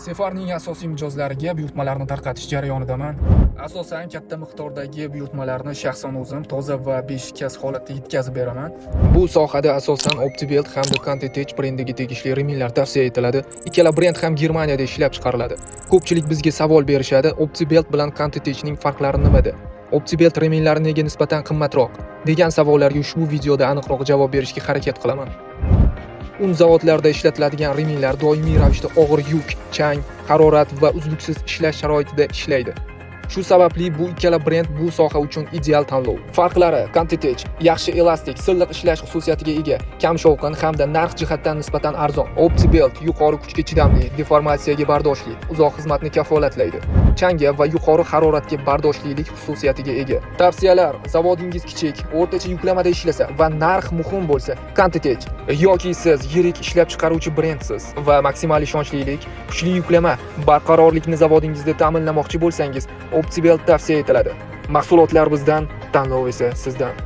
Sefarning asosiy mijozlariga buyurtmalarni tarqatish jarayonidaman. Asosan katta miqdordagi buyurtmalarni shaxsan o'zim toza va beshikaz holatda yetkazib beraman. Bu sohada asosan OptiBelt hamda Contitech brendiga tegishli reminlar tavsiya etiladi. Ikkala brend ham Germaniyada ishlab chiqariladi. Ko'pchilik bizga savol berishadi, OptiBelt bilan Contitechning farqlari nimada? OptiBelt reminlari nega nisbatan qimmatroq? degan savollarga ushbu videoda aniqroq javob berishga harakat qilaman. Un zavodlarida ishlatiladigan reminlar doimiy ravishda og'ir yuk, chang, harorat va uzluksiz ishlash sharoitida ishlaydi. Shu sababli bu ikkala brend bu soha uchun ideal tanlov. Farqlari: Contitech yaxshi elastik, silliq ishlash xususiyatiga ega, kam shovqin hamda narx jihatdan nisbatan arzon. OptiBelt yuqori kuchga chidamli, deformatsiyaga bardoshli, uzoq xizmatni kafolatlaydi. Changga va yuqori haroratga bardoshlilik xususiyatiga ega. Tavsiyalar: zavodingiz kichik, o'rtacha yuklamada ishlasa va narx muhim bo'lsa, Contitech yoki siz yirik ishlab chiqaruvchi brendsiz va maksimal ishonchlilik, kuchli yuklama, barqarorlikni zavodingizda ta'minlamoqchi bo'lsangiz, OptiBelt tavsiya etiladi. Mahsulotlar bizdan, tanlov esa sizdan.